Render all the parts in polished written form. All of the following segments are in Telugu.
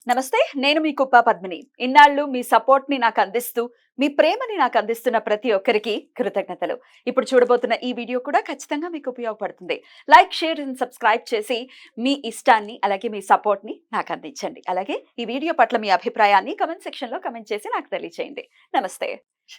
నమస్తే. నేను మీ కుప్ప పద్మిని. ఇన్నాళ్ళు మీ సపోర్ట్‌ని నాకందిస్తూ, మీ ప్రేమని నాకందిస్తున్న ప్రతి ఒక్కరికి కృతజ్ఞతలు. ఇప్పుడు చూడబోతున్న ఈ వీడియో కూడా ఖచ్చితంగా మీకు ఉపయోగపడుతుంది. లైక్, షేర్ అండ్ సబ్స్క్రైబ్ చేసి మీ ఇష్టాన్ని, అలాగే మీ సపోర్ట్‌ని నాకందించండి. అలాగే ఈ వీడియో పట్ల మీ అభిప్రాయాన్ని కామెంట్ సెక్షన్‌లో కామెంట్ చేసి నాకు తెలియచేయండి. నమస్తే.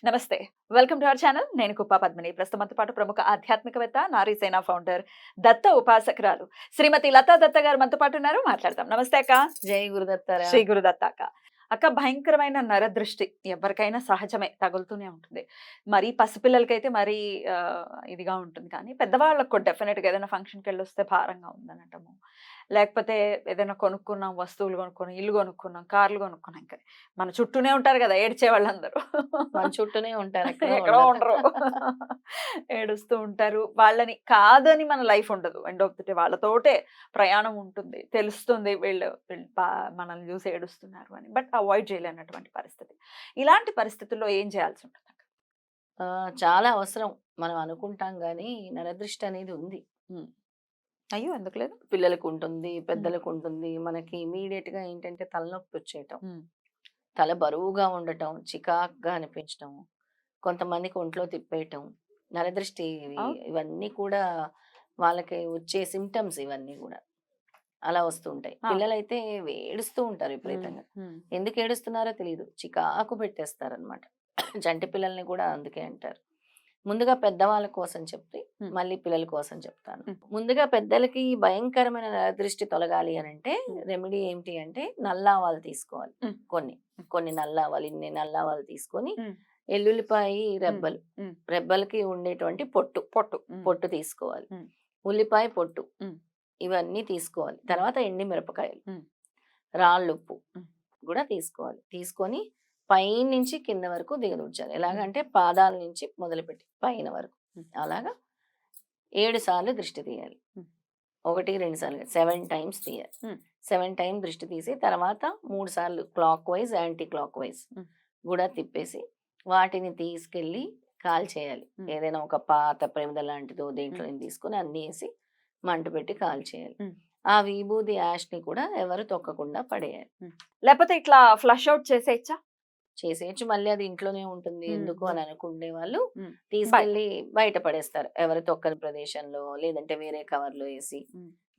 నమస్తే. Welcome to our channel. నేను కుప్ప పద్మిని. ప్రస్తుతం మనతో పాటు ప్రముఖ ఆధ్యాత్మికవేత్త, నారీసేన ఫౌండర్, దత్త ఉపాసకురాలు శ్రీమతి లతా దత్త గారు మనతో పాటు ఉన్నారు. మాట్లాడదాం. నమస్తే అక్క. జై గురుదత్తారా. శ్రీ గురుదత్త అక్క. అక్క, భయంకరమైన నరదృష్టి ఎవరికైనా సహజమే, తగులుతూనే ఉంటుంది. మరీ పసిపిల్లలకైతే మరీ ఇదిగా ఉంటుంది. కానీ పెద్దవాళ్ళకు కూడా డెఫినెట్‌గా ఏదైనా ఫంక్షన్‌కి వెళ్ళొస్తే భారంగా ఉందనటము. లేకపోతే ఏదైనా కొనుక్కున్నాం, వస్తువులు కొనుక్కున్నాం, ఇల్లు కొనుక్కున్నాం, కార్లు కొనుక్కున్నాం. ఇంకా మన చుట్టూనే ఉంటారు కదా ఏడ్చే వాళ్ళందరూ. మన చుట్టూనే ఉంటారు. ఎక్కడో ఉండరు. ఏడుస్తూ ఉంటారు. వాళ్ళని కాదని మన లైఫ్ ఉండదు. ఎండ్ ఆఫ్ ది డే వాళ్ళతోటే ప్రయాణం ఉంటుంది. తెలుస్తుంది వీళ్ళు వీళ్ళు మనల్ని చూసి ఏడుస్తున్నారు అని. బట్ అవాయిడ్ చేయలేనటువంటి పరిస్థితి. ఇలాంటి పరిస్థితుల్లో ఏం చేయాల్సి ఉంటుంది? చాలా అవసరం. మనం అనుకుంటాం గానీ నరదృష్టి అనేది ఉంది. అయ్యో! ఎందుకు లేదు? పిల్లలకు ఉంటుంది, పెద్దలకు ఉంటుంది. మనకి ఇమ్మీడియేట్‌గా ఏంటంటే తలనొప్పి వచ్చేయటం, హ్మ్. తల బరువుగా ఉండటం, చికాకుగా అనిపించటం, కొంతమందికి ఒంట్లో తిప్పేయటం, నరదృష్టి ఇవన్నీ కూడా వాళ్ళకి వచ్చే సింప్టమ్స్ ఇవన్నీ గూడా. అలా వస్తూ ఉంటాయి. పిల్లలైతే ఏడుస్తూ ఉంటారు విపరీతంగా. ఎందుకు ఏడుస్తున్నారో తెలీదు. చికాకు పెట్టేస్తారనమాట. చంటి పిల్లల్ని కూడా అందుకే అంటారు. ముందుగా పెద్దవాళ్ళ కోసం చెప్తే మళ్ళీ పిల్లల కోసం చెప్తాను. ముందుగా పెద్దలకి భయంకరమైన దృష్టి తొలగాలి అని అంటే రెమెడీ ఏంటి అంటే నల్లావాలు తీసుకోవాలి. కొన్ని నల్లావాలు, ఇన్ని నల్లావాలు తీసుకొని ఎల్లుల్లిపాయి రెబ్బలు, రెబ్బలకి ఉండేటువంటి పొట్టు తీసుకోవాలి. ఉల్లిపాయ పొట్టు ఇవన్నీ తీసుకోవాలి. తర్వాత ఎండి మిరపకాయలు, రాళ్ళుప్పు కూడా తీసుకోవాలి. తీసుకొని పైనుంచి కింద వరకు దిగదుడ్చాలి. ఎలాగంటే పాదాల నుంచి మొదలుపెట్టి పైన వరకు అలాగా 7 సార్లు దృష్టి తీయాలి. 1, 2 సార్లు 7 టైమ్స్ తీయాలి. 7 టైమ్స్ దృష్టి తీసి తర్వాత 3 సార్లు clock wise, anti clock wise కూడా తిప్పేసి వాటిని తీసుకెళ్ళి కాల్చేయాలి. ఏదైనా ఒక పాత ప్రమిద లాంటిదో దేంట్లో తీసుకొని అన్ని వేసి మంట పెట్టి కాల్చేయాలి. ఆ విభూది యాష్ని కూడా ఎవరు తొక్కకుండా పడేయాలి. లేకపోతే ఇట్లా ఫ్లష్ అవుట్ చేసేయచ్చా? చేసేయచ్చు. మళ్ళీ అది ఇంట్లోనే ఉంటుంది ఎందుకు అని అనుకునే వాళ్ళు తీసుకెళ్లి బయట పడేస్తారు. ఎవరు తొక్కని ప్రదేశంలో, లేదంటే వేరే కవర్లో వేసి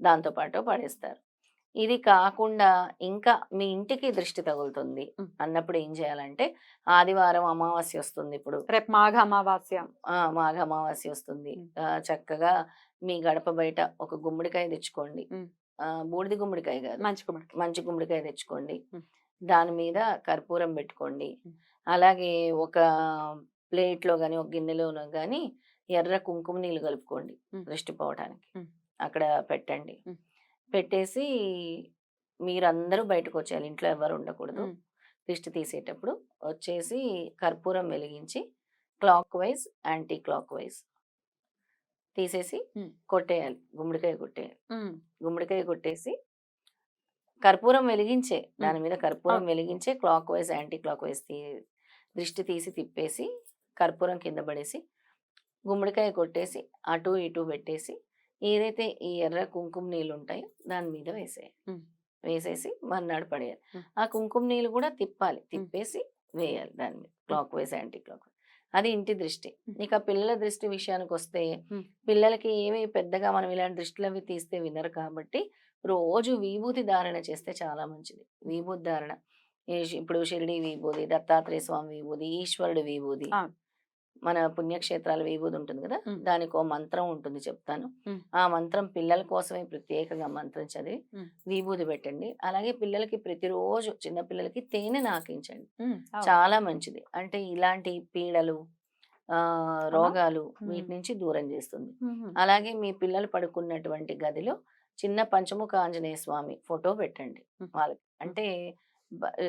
దాంతో పాటు పడేస్తారు. ఇది కాకుండా ఇంకా మీ ఇంటికి దృష్టి తగులుతుంది అన్నప్పుడు ఏం చేయాలంటే, ఆదివారం అమావాస్య వస్తుంది. ఇప్పుడు రేపు మాఘ అమావాస్య. మాఘ అమావాస్య వస్తుంది. చక్కగా మీ గడప బయట ఒక గుమ్మడికాయ తెచ్చుకోండి. బూడిది గుమ్మడికాయ కాదు, మంచి గుమ్మడికాయ తెచ్చుకోండి. దాని మీద కర్పూరం పెట్టుకోండి. అలాగే ఒక ప్లేట్లో గాని, ఒక గిన్నెలోనో గాని ఎర్ర కుంకుమ నీళ్ళు కలుపుకోండి దృష్టి పోవటానికి. అక్కడ పెట్టండి. పెట్టేసి మీరందరూ బయటకు వచ్చేయాలి. ఇంట్లో ఎవరు ఉండకూడదు. దృష్టి తీసేటప్పుడు వచ్చేసి కర్పూరం వెలిగించి clock wise, anti clock wise తీసేసి కొట్టేయాలి. గుమ్మడికాయ కొట్టేయాలి. గుమ్మడికాయ కొట్టేసి కర్పూరం వెలిగించే దాని మీద కర్పూరం వెలిగించే clock wise, anti clock wise దృష్టి తీసి తిప్పేసి కర్పూరం కింద పడేసి గుమ్మడికాయ కొట్టేసి అటు ఇటు పెట్టేసి ఏదైతే ఈ ఎర్ర కుంకుమ నీళ్ళు ఉంటాయో దాని మీద వేసేసి మర్నాడు పడేయాలి. ఆ కుంకుమ నీళ్ళు కూడా తిప్పాలి. తిప్పేసి వేయాలి దాని మీద clock wise, anti clock wise. అది ఇంటి దృష్టి. ఇక పిల్లల దృష్టి విషయానికి వస్తే పిల్లలకి ఏమి పెద్దగా మనం ఇలాంటి దృష్టిలు అవి తీస్తే వినరు కాబట్టి రోజు విభూతి ధారణ చేస్తే చాలా మంచిది. విభూతి ధారణ ఇప్పుడు షిరిడి విభూది, దత్తాత్రేయ స్వామి విభూది, ఈశ్వరుడు విభూది, మన పుణ్యక్షేత్రాల విభూది ఉంటుంది కదా, దానికి ఓ మంత్రం ఉంటుంది చెప్తాను. ఆ మంత్రం పిల్లల కోసమే ప్రత్యేకంగా మంత్రం చదివి విభూది పెట్టండి. అలాగే పిల్లలకి ప్రతిరోజు చిన్న పిల్లలకి తేనె నాకించండి. చాలా మంచిది. అంటే ఇలాంటి పీడలు, రోగాలు వీటి నుంచి దూరం చేస్తుంది. అలాగే మీ పిల్లలు పడుకున్నటువంటి గదిలో చిన్న పంచముఖ ఆంజనేయ స్వామి ఫోటో పెట్టండి వాళ్ళకి. అంటే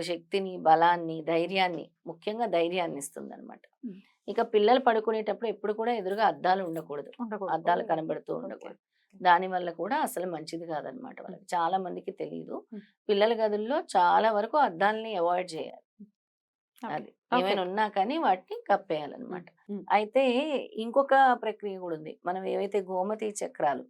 శక్తిని, బలాన్ని, ధైర్యాన్ని, ముఖ్యంగా ధైర్యాన్ని ఇస్తుంది అనమాట. ఇక పిల్లలు పడుకునేటప్పుడు ఎప్పుడు కూడా ఎదురుగా అద్దాలు ఉండకూడదు. అద్దాలు కనబడుతూ ఉండకూడదు. దాని వల్ల కూడా అసలు మంచిది కాదనమాట. వాళ్ళకి చాలా మందికి తెలియదు. పిల్లల గదుల్లో చాలా వరకు అద్దాలని అవాయిడ్ చేయాలి. అది ఏమైనా ఉన్నా కానీ వాటిని కప్పేయాలన్నమాట. అయితే ఇంకొక ప్రక్రియ కూడా ఉంది. మనం ఏవైతే గోమతి చక్రాలు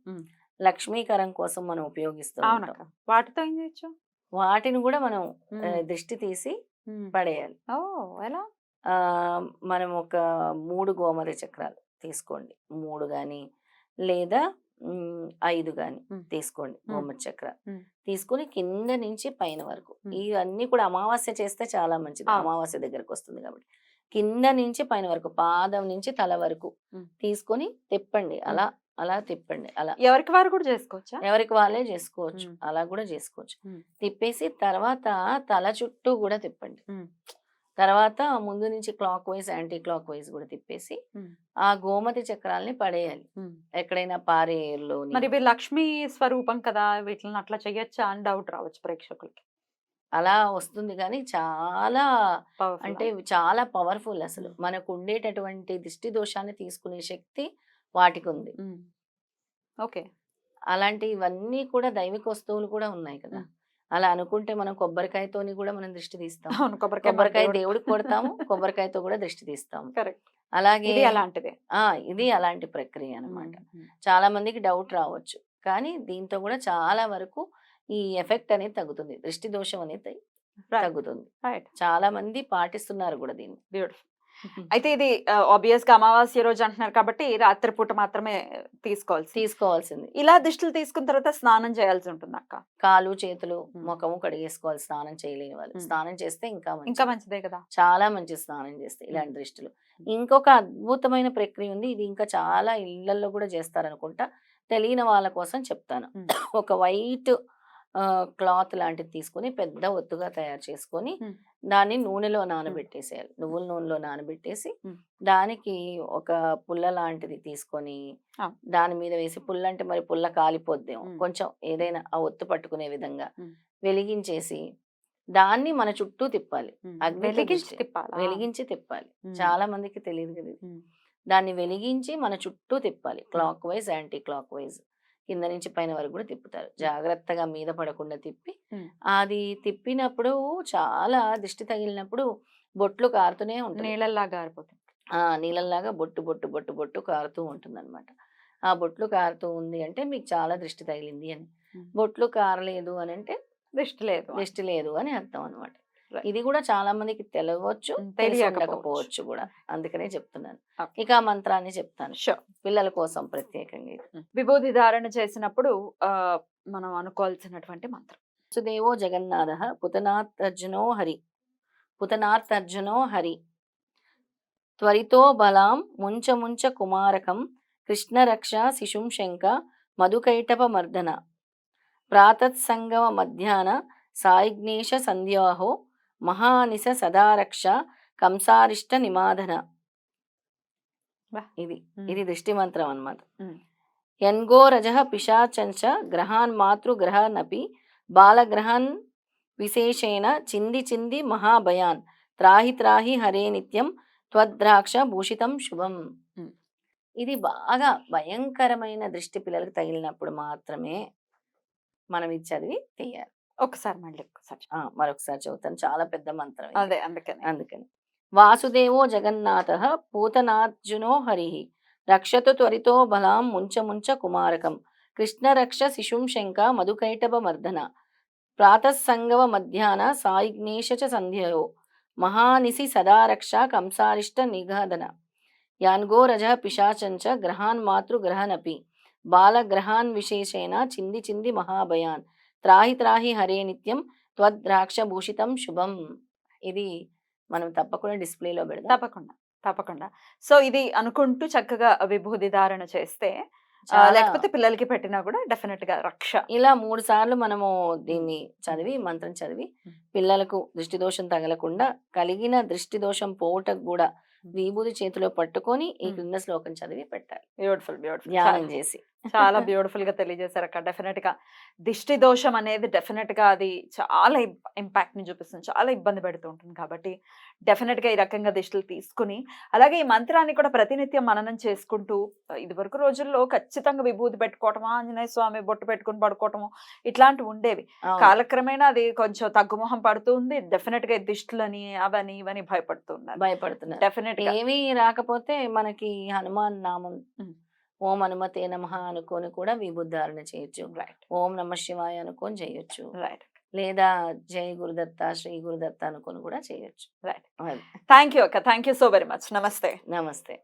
లక్ష్మీకరం కోసం మనం ఉపయోగిస్తూ ఉంటాం. వాటితో ఏం చేయొచ్చు? వాటిని కూడా మనం ఉమ్, దిష్టి తీసి ఉమ్. పడేయాలి. ఓ, ఎలా? మనం ఒక 3 గోమతి చక్రాలు తీసుకోండి. 3 గాని లేదా 5 గాని ఉమ్, తీసుకోండి ఉమ్, గోమతి చక్రాలు. ఉమ్, తీసుకొని కింద నుంచి పైన వరకు ఉమ్. ఇవన్నీ కూడా అమావాస్య చేస్తే చాలా మంచిది. అవును. అమావాస్య దగ్గరకు వస్తుంది కాబట్టి కింద నుంచి పైన వరకు పాదం నుంచి తల వరకు ఉమ్, తీసుకొని తిప్పండి. ఉమ్. అలా అలా తిప్పండి. అలా ఎవరికి వారు కూడా చేసుకోవచ్చా? ఎవరికి వాళ్ళే చేసుకోవచ్చు. ఉమ్, అలా కూడా చేసుకోవచ్చు. ఉమ్, తిప్పేసి తర్వాత తల చుట్టూ కూడా తిప్పండి. ఉమ్, తర్వాత ముందు నుంచి clock wise, anti clock wise కూడా తిప్పేసి ఉమ్, ఆ గోమతి చక్రాల్ని పడేయాలి ఉమ్. ఎక్కడైనా పారే ఏరులోని. మరి ఇవి లక్ష్మీ స్వరూపం కదా, వీటిని అట్లా చెయ్యొచ్చా అని డౌట్ రావచ్చు ప్రేక్షకులకి. అలా వస్తుంది కానీ చాలా పవర్ఫుల్. అంటే ఇవి చాలా పవర్ఫుల్ అసలు. మనకు ఉండేటటువంటి దిష్టి దోషాన్ని తీసుకునే శక్తి వాటికి ఉంది. ఓకే. అలాంటి ఇవన్నీ కూడా దైవిక వస్తువులు కూడా ఉన్నాయి కదా. ఉమ్. అలా అనుకుంటే మనం కొబ్బరికాయతోని కూడా మనం దృష్టి తీస్తాం. అవును, కొబ్బరికాయ మన కొబ్బరికాయ దేవుడికి. దేవుడికి కొడతాము, కొబ్బరికాయతో కూడా దృష్టి తీస్తాము. కరెక్ట్. అలాగే ఇది అలాంటిదే. ఇది అలాంటి ప్రక్రియ అన్నమాట. ఉమ్, చాలా మందికి డౌట్ రావచ్చు. కానీ దీంతో కూడా చాలా వరకు ఈ ఎఫెక్ట్ అనేది తగ్గుతుంది. దృష్టి దోషం అనేది రైట్, తగ్గుతుంది. రైట్. చాలా మంది పాటిస్తున్నారు కూడా దీన్ని. బ్యూటిఫుల్. అయితే ఇది ఆబ్వియస్ గా అమావాస్య రోజు అంటున్నారు కాబట్టి రాత్రిపూట మాత్రమే తీసుకోవాల్సి. తీసుకోవాల్సింది. ఇలా దిష్టిలు తీసుకున్న తర్వాత స్నానం చేయాల్సి ఉంటుంది అక్క. కాలు చేతులు ఉమ్. ముఖము కడిగేసుకోవాలి స్నానం చేయలేని వాళ్ళు. ఉమ్. స్నానం చేస్తే ఇంకా ఇంకా మంచిది. మంచిదే కదా. చాలా మంచి స్నానం చేస్తే ఇలాంటి దృష్టిలు. ఇంకొక అద్భుతమైన ప్రక్రియ ఉంది. ఇది ఇంకా చాలా ఇళ్లల్లో కూడా చేస్తారనుకుంటా. తెలియని వాళ్ళ కోసం చెప్తాను. ఉమ్. ఒక వైట్ క్లాత్ లాంటిది తీసుకొని పెద్ద ఒత్తుగా తయారు చేసుకొని ఉమ్. దాన్ని నూనెలో నానబెట్టేసేయాలి. నువ్వుల నూనెలో నానబెట్టేసి ఉమ్. దానికి ఒక పుల్ల లాంటిది తీసుకొని ఆ. దాని మీద వేసి, పుల్ల అంటే మరి పుల్ల కాలిపోద్దేమో, ఉమ్. కొంచెం ఏదైనా ఆ ఒత్తు పట్టుకునే విధంగా ఉమ్. వెలిగించేసి దాన్ని మన చుట్టూ తిప్పాలి. ఉమ్. అగ్నితో వెలిగించి దృష్టి తిప్పాలా? వెలిగించి తిప్పాలి. ఉమ్. చాలా మందికి తెలియదు కదా ఇది. ఉమ్. దాన్ని వెలిగించి మన చుట్టూ తిప్పాలి. Clock wise, anti clock wise కింద నుంచి పైన వరకు కూడా తిప్పుతారు. జాగ్రత్తగా మీద పడకుండా తిప్పి ఉమ్. అది తిప్పినప్పుడు చాలా దిష్టి తగిలినప్పుడు బొట్లు కారుతూనే ఉంటుంది. నీళ్ళలాగా గారిపోతుంది. నీళ్ళలాగా బొట్టు బొట్టు బొట్టు బొట్టు కారుతూ ఉంటుందన్నమాట. ఆ బొట్లు కారుతూ ఉంది అంటే మీకు చాలా దృష్టి తగిలింది అని. ఉమ్. బొట్లు కారలేదు అని అంటే దిష్టి లేదు. దృష్టి లేదు అని అర్థం అన్నమాట. Right. ఇది కూడా చాలా మందికి తెలియవచ్చు, తెలిసి తెలియకపోవచ్చు. ఉండకపోవచ్చు కూడా. అందుకనే చెప్తున్నాను. Okay. ఇక ఆ మంత్రాన్ని చెప్తాను Sure. పిల్లల కోసం ప్రత్యేకంగా. ఇది విభూతి ధారణ చేసినప్పుడు మనం అనుకోవాల్సినటువంటి మంత్రం. సుదేవో జగన్నాథ పుతనార్థర్జునో హరి, పుతనార్థర్జునో హరి, త్వరితో బలాం ముంచ ముంచ కుమారకం, కృష్ణరక్ష శిశుం శంక మధుకైటప మర్దన, ప్రాతత్సంగమ మధ్యాహ్న సాయిగ్నేశ సంధ్యాహో, మహానిశ సదారక్ష కంసారిష్ట నిమాధన. ఇది ఇది దృష్టి మంత్రం అన్నమాట. యన్గో రజ పిశాచంచ గ్రహాన్ మాతృగ్రహనపి, బాలగ్రహాన్ విశేషేణ చింది చింది మహాభయాన్, త్రాహి త్రాహి హరే నిత్యం త్వద్రాక్ష భూషితం శుభం. ఇది బాగా భయంకరమైన దృష్టి పిల్లలకు తగిలినప్పుడు మాత్రమే మనం ఇది చదివి తీయాలి. ఒకసారి మళ్ళీ మరొకసారి చదువుతాను. చాలా పెద్ద మంత్రం ఇది. అదే అందుకని వాసుదేవో జగన్నాథ పూతనార్జునో హరి, రక్షతు త్వరితో బలాం ముంచ ముంచ కుమారకం, కృష్ణరక్ష శిశుం శంక మధుకైటభ మర్దన, ప్రాతస్సంగవ మధ్యాహ్న సాయిగ్నేశ చ సంధ్యయో, మహానిశి సదారక్ష కంసారిష్ట నిఘాదన, యాన్గో రజ పిశాచంచ గ్రహాన్ మాతృగ్రహనపి, బాలగ్రహాన్ విశేషేణ చింది చింది మహాభయాన్, త్రాహి త్రాహి హరే నిత్యం త్వద్రాక్ష భూషితం శుభం. ఇది మనం తప్పకుండా డిస్ప్లేలో పెడదాం. తప్పకుండా. సో ఇది అనుకుంటూ చక్కగా విభూతి ధారణ చేస్తే, లేకపోతే పిల్లలకి పెట్టినా కూడా డెఫినెట్ గా రక్ష. ఇలా 3 సార్లు మనము దీన్ని చదివి, మంత్రం చదివి పిల్లలకు దృష్టి దోషం తగలకుండా, కలిగిన దృష్టి దోషం పోవటకు కూడా విభూతి చేతిలో పట్టుకొని ఈ క్రింద శ్లోకం చదివి పెట్టాలి. బ్యూటిఫుల్. ధ్యానం చేసి. చాలా బ్యూటిఫుల్ గా తెలియజేశారు అక్క. డెఫినెట్ గా దిష్టి దోషం అనేది డెఫినెట్ గా అది చాలా ఇంపాక్ట్ ని చూపిస్తుంది, చాలా ఇబ్బంది పెడుతూ ఉంటుంది. కాబట్టి డెఫినెట్ గా ఈ రకంగా దిష్టిలు తీసుకుని, అలాగే ఈ మంత్రాన్ని కూడా ప్రతినిత్యం మననం చేసుకుంటూ, ఇది వరకు రోజుల్లో ఖచ్చితంగా విభూతి పెట్టుకోవటమా, ఆంజనేయ స్వామి బొట్టు పెట్టుకుని పడుకోవటము ఇట్లాంటివి ఉండేవి. కాలక్రమేణా అది కొంచెం తగ్గుముఖం పడుతుంది. డెఫినెట్ గా దిష్టిలని అవని ఇవని భయపడుతున్నారు. డెఫినెట్ గా ఏమీ రాకపోతే మనకి హనుమాన్ నామం ఓం హనుమతే నమః అనుకొని కూడా విభూతి ధారణ చేయొచ్చు. ఓం నమ శివాయ అనుకొని చేయొచ్చు. రైట్. లేదా జై గురుదత్త, శ్రీ గురుదత్త అనుకుని కూడా చేయొచ్చు. రైట్. అది. థ్యాంక్ యూ అక్క, thank you so very much. నమస్తే. నమస్తే.